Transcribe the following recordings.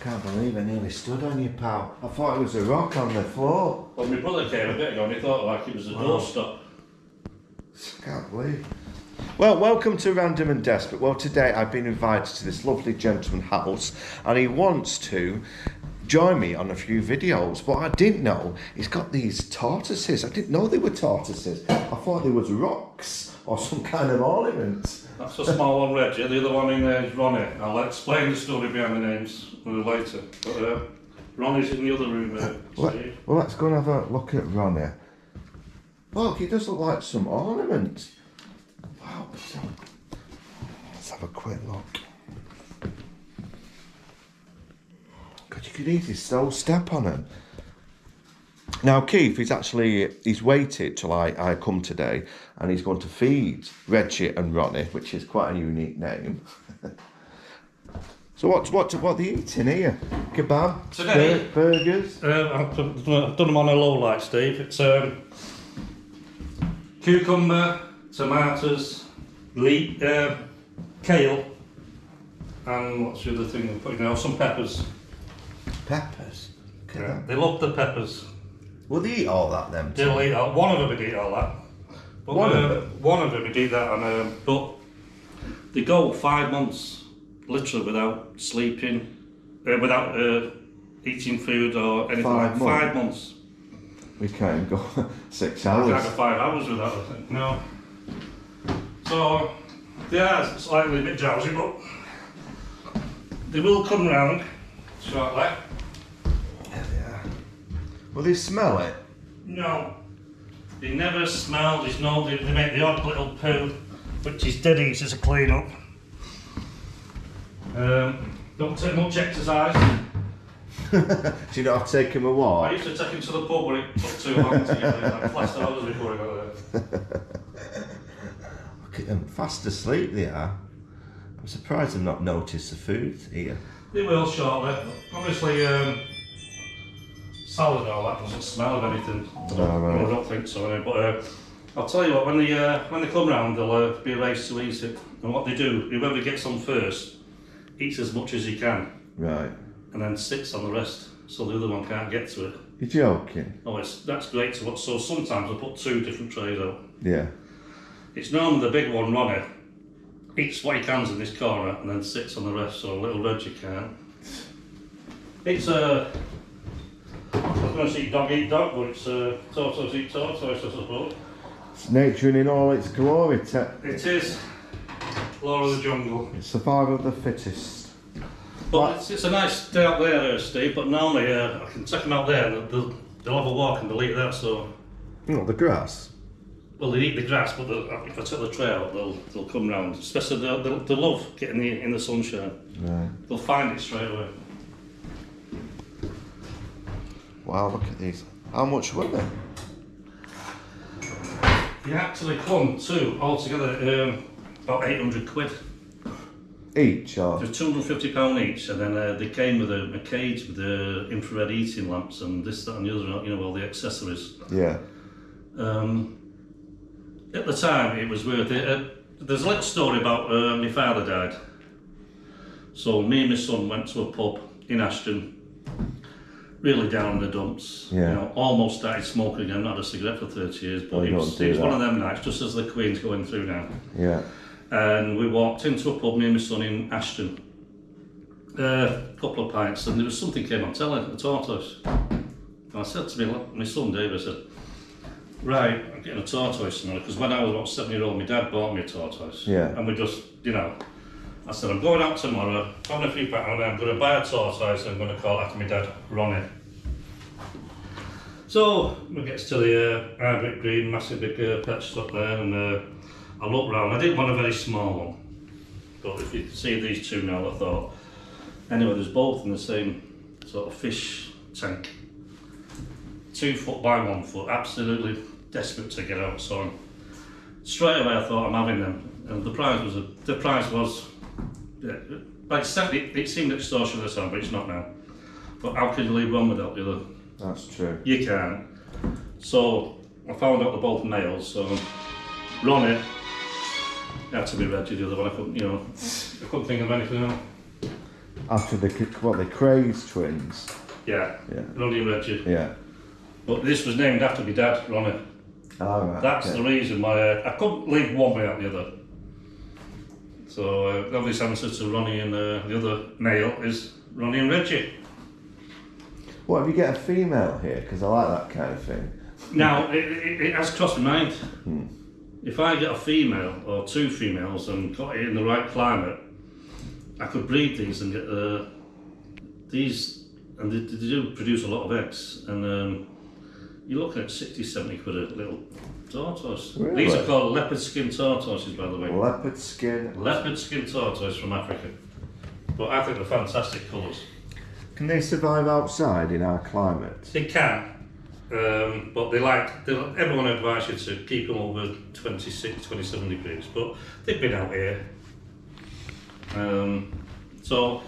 Can't believe I nearly stood on you, pal. I thought it was a rock on the floor. Well, my brother came a bit ago and he thought like it was a doorstop. Can't believe. Well, welcome to Random and Desperate. Well, today I've been invited to this lovely gentleman's house and he wants to join me on a few videos. But I didn't know he's got these tortoises. I didn't know they were tortoises. I thought they was rocks or some kind of ornament. That's a small one, Reggie. The other one in there is Ronnie. I'll explain the story behind the names later. But Ronnie's in the other room, Steve. Well, let's go and have a look at Ronnie. Look, he does look like some ornament. Wow. Let's have a quick look. God, you could easily still step on him. Now, Keith, he's waited till I come today and he's going to feed Reggie and Ronnie, which is quite a unique name. So what are they eating here? Kebab? Today? Burgers? I've done them on a low light, Steve. It's cucumber, tomatoes, kale, and what's the other thing they're putting now? Some peppers. Peppers? Yeah, they love the peppers. Will they eat all that then? They'll eat all. One of them would eat all that. But, one of them would eat that, and but they go 5 months literally without sleeping, without eating food or anything. 5 months. We can't go 6 hours. I can't go 5 hours without it. No. So they are slightly a bit drowsy, but they will come round shortly. Will they smell it? No. They never smell, they make the odd little poo, which is dead easy to clean up. Don't take much exercise. Do you not have to take him a walk? I used to take him to the pub when it took too long to get there, like last hours before I got there. Look at them, fast asleep they are. I'm surprised they've not noticed the food here. They will shortly. Obviously, salad and all that doesn't smell of anything. No, right. I don't think so, but I'll tell you what, when they come round, they'll be a race to eat it. And what they do, whoever gets on first, eats as much as he can. Right. And then sits on the rest, so the other one can't get to it. You're joking? Oh, that's great to watch. So sometimes I put 2 different trays out. Yeah. It's normally the big one, Ronnie, eats what he can in this corner and then sits on the rest, so little Reggie can't. It's I was going to say dog eat dog, but it's tortoise eat tortoise, I suppose. It's nature in all its glory. It is. Law of the jungle. It's survival of the fittest. But it's a nice day out there, Steve, but normally I can take them out there and they'll have a walk and they'll eat that, so... You know, the grass? Well, they eat the grass, but if I take the tray out, they'll come round. Especially, they love getting in the sunshine. Right. They'll find it straight away. Wow, look at these. How much were they? They actually come to, altogether, about 800 quid. Each, or? They're £250 each, and then they came with a cage with the infrared heating lamps and this, that and the other, you know, all the accessories. Yeah. At the time, it was worth it. There's a little story about my father died. So me and my son went to a pub in Ashton, really down in the dumps. Yeah. You know, almost started smoking again, not had a cigarette for 30 years, but it was one of them nights, just as the Queen's going through now. Yeah. And we walked into a pub, me and my son in Ashton. A couple of pints, and there was something came on telly, a tortoise. And I said to my son David, I said, right, I'm getting a tortoise tomorrow, because when I was about 7-year-old, my dad bought me a tortoise. Yeah. And we just, you know, I said, I'm going out tomorrow, having a few pints, and I'm going to buy a tortoise, and I'm going to call it after my dad, Ronnie. So, we get to the Hardwick Green, massive big pet shop there, and I looked round. I didn't want a very small one, but if you can see these two now, I thought. Anyway, there's both in the same sort of fish tank. 2 foot by 1 foot, absolutely desperate to get out. So straight away I thought I'm having them. And the price was like it seemed extortionate at the time, but it's not now. But how can you leave one without the other? That's true. You can't. So I found out they're both males. So Ronnie had to be Reggie, the other one. I couldn't think of anything else. After the Craze twins. Yeah. Yeah. Ronnie and Reggie. Yeah. But this was named after my dad, Ronnie. Oh, right. That's the reason why I couldn't leave one without the other. So the obvious answer to Ronnie and the other male is Ronnie and Reggie. What, if you get a female here? Because I like that kind of thing. Now, it has crossed my mind. If I get a female or two females and got it in the right climate, I could breed these and get these, and they do produce a lot of eggs. And you're looking at 60, 70 quid a little tortoise. Really? These are called leopard skin tortoises, by the way. Leopard skin. Leopard skin tortoise from Africa. But I think they're fantastic colours. Can they survive outside in our climate? They can, but everyone advises you to keep them over 26, 27 degrees, but they've been out here. So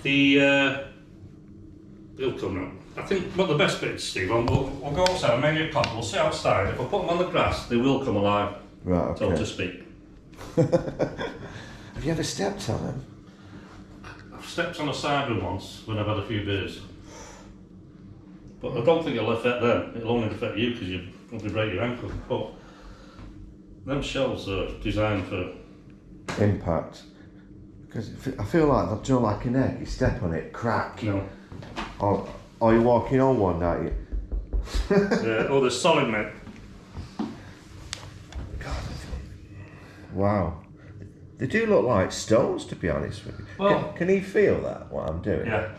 they'll come round. I think what the best bit is, Steve, we'll go outside, I'll make you a coffee, we'll sit outside. If I put them on the grass, they will come alive, Right, okay. so to speak. Have you ever stepped on them? I've stepped on a cyber once when I've had a few beers. But I don't think it'll affect them, it'll only affect you because you probably break your ankle. But them shells are designed for Impact. Because I feel like they'll do like an egg, you step on it, crack. No. Or you're walking on one, aren't you? Oh, they're solid, mate. God. Wow. They do look like stones, to be honest with you. Well, can he feel that, what I'm doing? Yeah.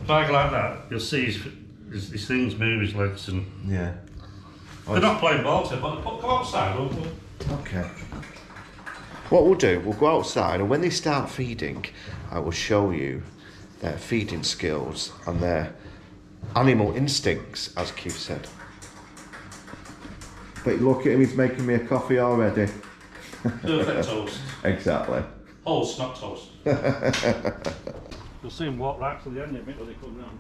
If I go like that, you'll see his things move, his legs, and Yeah. they're not playing ball to, but go outside. Okay. What we'll do, we'll go outside, and when they start feeding, I will show you their feeding skills and their animal instincts, as Keith said. But look at him, he's making me a coffee already. Perfect toast. Exactly. Toast, not toast. You'll see him walk right to the end of it when they come round.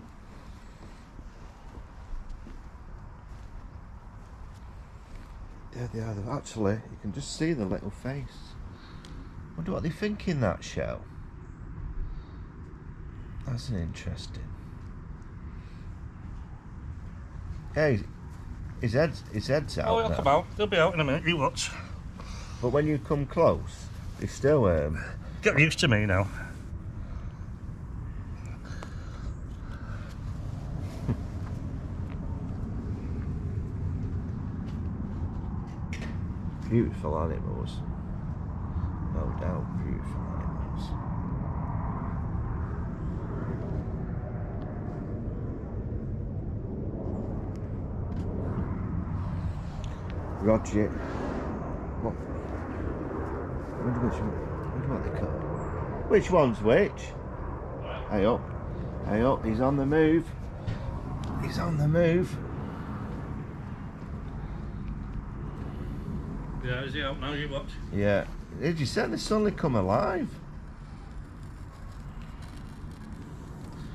Yeah, they are. Actually, you can just see the little face. Wonder what they think in that shell. That's an interesting. Hey, his head's out. Oh, he'll now. come out. They'll be out in a minute. You watch. But when you come close, they still Get used to me now. beautiful animals. No doubt, beautiful animals. Roger. What? What they call? Which one's which? Hey up. Hey up. He's on the move. He's on the move. Yeah, is he out now? You watch. Yeah. Did you say they suddenly come alive?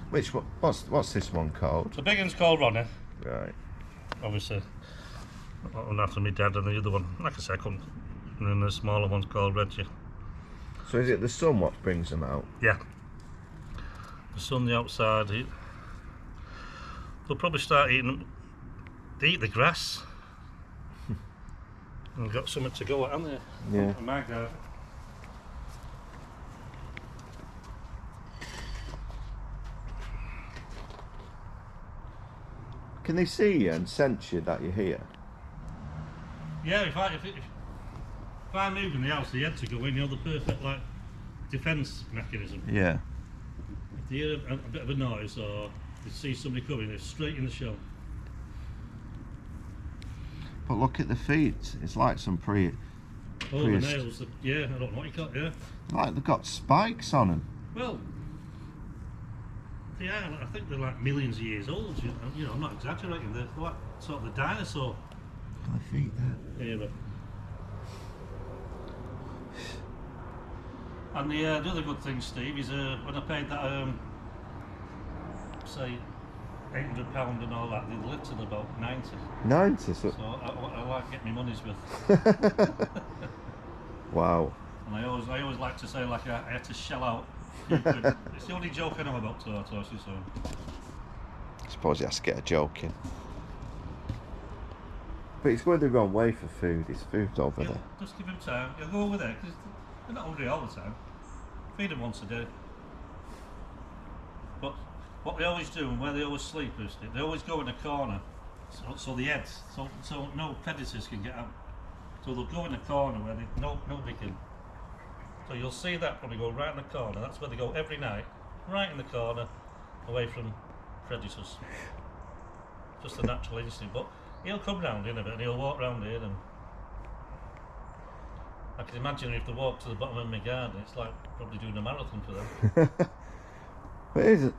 Which one? What's this one called? The big one's called Ronnie. Right. Obviously. One after my dad and the other one, like I said, I couldn't. And then the smaller one's called Reggie. So is it the sun what brings them out? Yeah. The sun, the outside. They'll probably start eating them. They eat the grass. And got something to go at, haven't they? Yeah. In my garden. Can they see you and sense you that you're here? Yeah, if I move in the house, the head to go in, the perfect like defence mechanism. Yeah. If they hear a bit of a noise or they see somebody coming, they're straight in the shell. But look at the feet. It's like some Oh, the nails. Yeah, I don't know what you call it. Yeah. Like they've got spikes on them. Well, they are. I think they're like millions of years old. You know, I'm not exaggerating. They're like sort of the dinosaur Look at the feet there. era. And the other good thing, Steve, is when I paid that say £800 and all that, they lived till about 90. 90. So I like getting my money's worth. Wow. And I always like to say, like I had to shell out It's the only joke I know about tortoises, so. I suppose he has to get a joke in. But he's going the wrong way for food. His food's over there. Just give him time. He'll go over there, because they're not hungry all the time. Feed them once a day. But what they always do, and where they always sleep, is they always go in a corner, so the heads, so no predators can get out. So they'll go in a corner where nobody can. So you'll see that probably go right in the corner. That's where they go every night, right in the corner, away from predators. Just a natural instinct. But he'll come round in a bit and he'll walk round here, and I can imagine if they walk to the bottom of my garden, it's like probably doing a marathon for them. But is it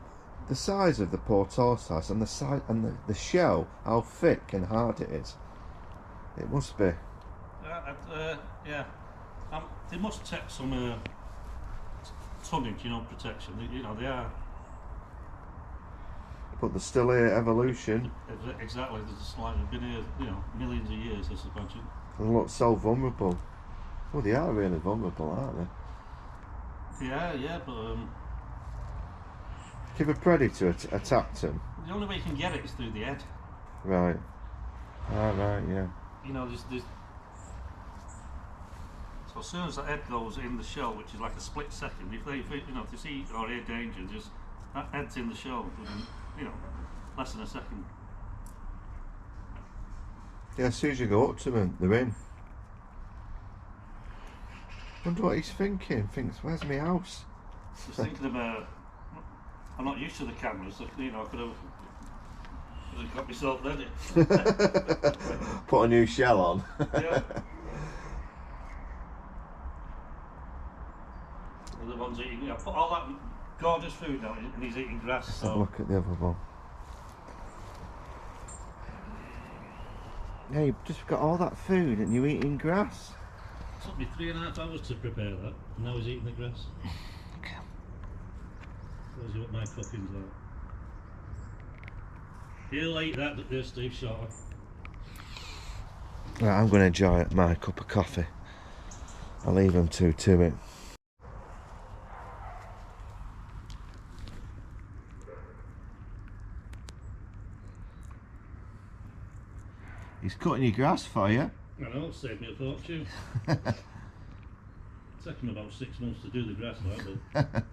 the size of the poor tortoise and the size and the shell, how thick and hard it is? It must be. Yeah. They must take some tonnage, protection. They are. But they're still here, evolution. Exactly. There's just like they've been here, millions of years, I suppose. They look so vulnerable. Well, they are really vulnerable, aren't they? Yeah, but if a predator attacked them. The only way you can get it is through the head. Right. Right, yeah. There's so as soon as that head goes in the shell, which is like a split second, if they see or hear danger, just that head's in the shell within, less than a second. Yeah, as soon as you go up to them, they're in. Wonder what he's thinking. Thinks, where's my house? Just thinking about, I'm not used to the cameras. I could have got myself ready. Put a new shell on. Yeah. The ones eating, put all that gorgeous food down and he's eating grass. So. Look at the other one. Yeah, you've just got all that food and you're eating grass. It took me 3.5 hours to prepare that, and now he's eating the grass. Okay. Tells you what my cooking's like. He'll eat that there, Steve, shortly. Right, I'm going to enjoy my cup of coffee. I'll leave him to it. He's cutting your grass for you. I know, it saved me a fortune. It's taken him about 6 months to do the grass like that.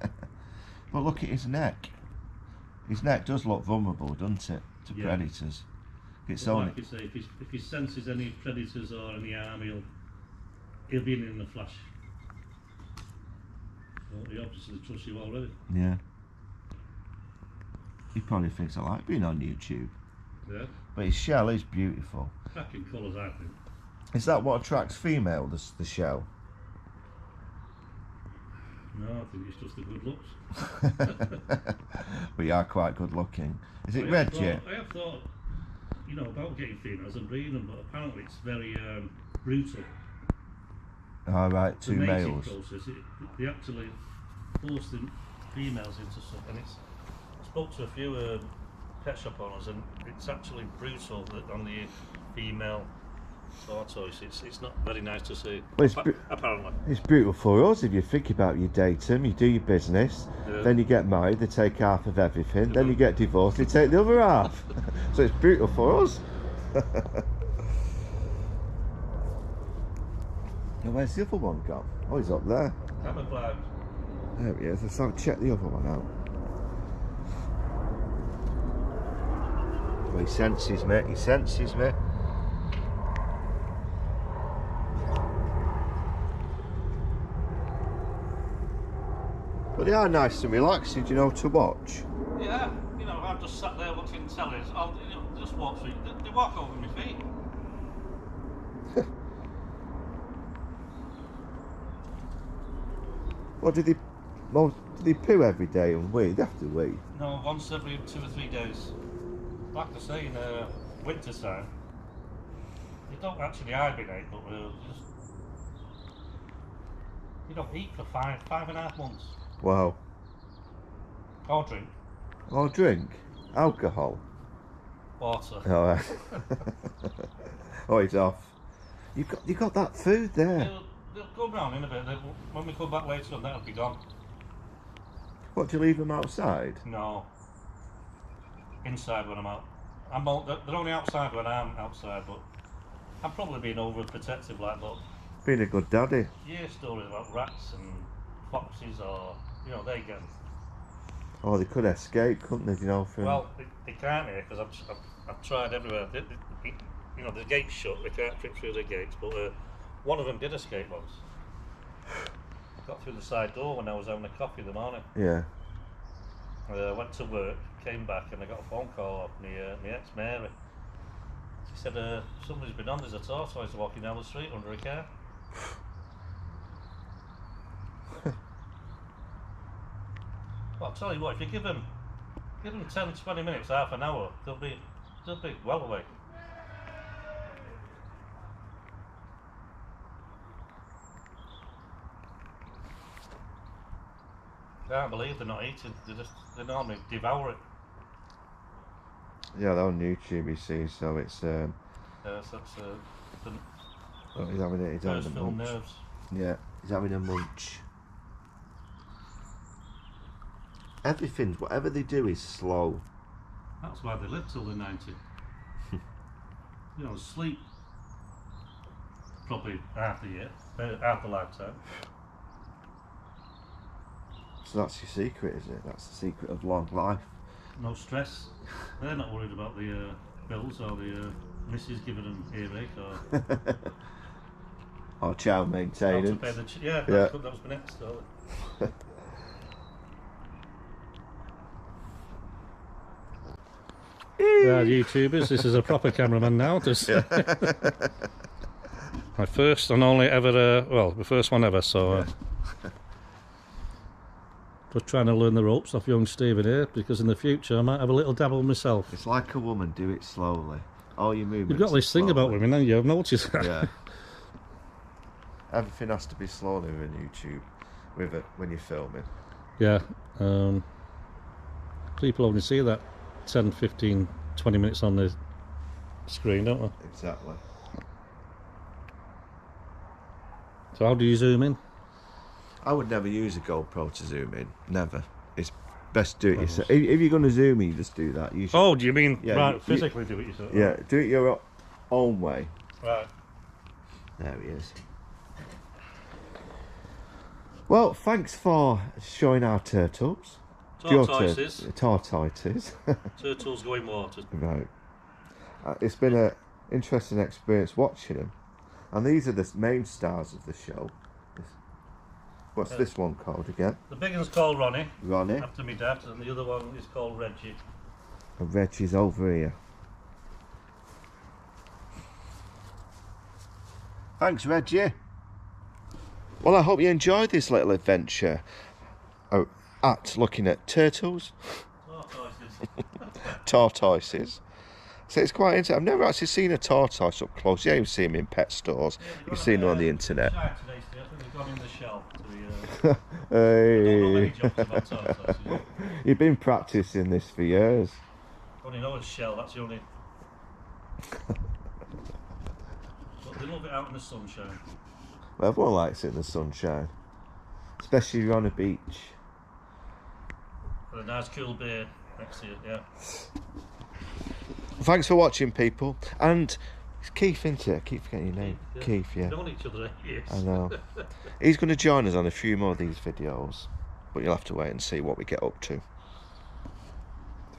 But look at his neck. His neck does look vulnerable, doesn't it, to predators? It's But only. like you say, if he senses any predators or any harm, he'll be in a flash. Well, he obviously trusts you already. Yeah. He probably thinks I like being on YouTube. Yeah. But his shell is beautiful. Cracking colours, I think. Is that what attracts female, the shell? No, I think it's just the good looks. But you are quite good looking. Is it I Reggie? have thought, about getting females and breeding them, but apparently it's very brutal. All right, two the mating males. process, they actually force the females into something. And I spoke to a few pet shop owners, and it's actually brutal on the female tortoise. It's not very nice to see. Well, apparently. It's brutal for us if you think about you date them, you do your business, then you get married, they take half of everything, then you get divorced, they take the other half. So it's brutal for us. Now, where's the other one gone? Oh, he's up there. Camouflage. There he is. Let's check the other one out. Oh, he senses me. He senses me. But they are nice and relaxing, to watch. Yeah, I've just sat there watching telly. I'll just walk through. They walk over my feet. Well, do they poo every day and wee? They have to wee. No, once every 2 or 3 days. Like I say, in winter time, they don't actually hibernate, but they don't eat for 5.5 months. Wow. Or drink. Or drink? Alcohol? Water. Oh, right. Oh, he's off. You got that food there. They'll go round in a bit. When we come back later on, that'll be gone. What, do you leave them outside? No. Inside when I'm out. They're only outside when I'm outside, but I'm probably being overprotective, like, but Being a good daddy. you hear stories about rats and foxes, or, you know, they get them. Oh, they could escape, couldn't they, you know, from... Well, they can't here, because I've tried everywhere. You know, the gate's shut, they can't fit through the gates, but one of them did escape once. Got through the side door when I was having a coffee in the morning. Yeah. Went to work, came back, and I got a phone call off my ex Mary. She said, somebody's been on, there's a tortoise walking down the street under a car. Well, I'll tell you what, if you give them 10, 20 minutes, half an hour, they'll be well away. I can't believe they're not eating, they normally devour it. Yeah, they're on YouTube, you see, so it's... So that's oh, he's having a first film munch. nerves. Yeah, he's having a munch. Everything, whatever they do is slow. That's why they live till they're 90. You know, sleep probably half the year, half the lifetime. So that's your secret, is it? That's the secret of long life. No stress. They're not worried about the bills or the missus giving them earache or... Or child how to maintenance. pay the yeah, Yeah. that was my next story. Yeah, YouTubers, this is a proper cameraman now. My first and only ever, well, the first one ever, so... Just trying to learn the ropes off young Stephen here, because in the future I might have a little dabble myself. It's like a woman, do it slowly. All your movements. You've got this thing about women, haven't you? I've noticed that. Yeah. Everything has to be slowly with YouTube, with it when you're filming. Yeah. People only see that 10, 15, 20 minutes on the screen, don't they? Exactly. So how do you zoom in? I would never use a GoPro to zoom in. Never. It's best to do it yourself. If you're going to zoom in, you just do that. You should, Oh, do you mean Yeah, physically do it yourself? yeah, do it your own way. Right. There he is. Well, thanks for showing our turtles. Tortoises. Tortoises. Turtles going water. Right. It's been an interesting experience watching them. And these are the main stars of the show. What's this one called again? The big one's called Ronnie. Ronnie. After me dad, and the other one is called Reggie. And Reggie's over here. Thanks, Reggie. Well, I hope you enjoyed this little adventure at looking at turtles. Tortoises. So it's quite interesting. I've never actually seen a tortoise up close. Yeah, you see them in pet stores. You've seen them on the internet. I think they've gone in the shell to Hey. jokes about tortoises. You've been practicing this for years. Only know it's shell, that's the only... But they love it out in the sunshine. Well, everyone likes it in the sunshine. Especially if you're on a beach. With a nice cool beer next to you, yeah. Thanks for watching, people. And it's Keith, isn't it? I keep forgetting your name. Yeah. Keith, yeah. We've known each other 8 years. I know. He's going to join us on a few more of these videos. But you'll have to wait and see what we get up to.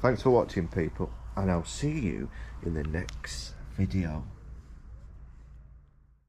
Thanks for watching, people. And I'll see you in the next video.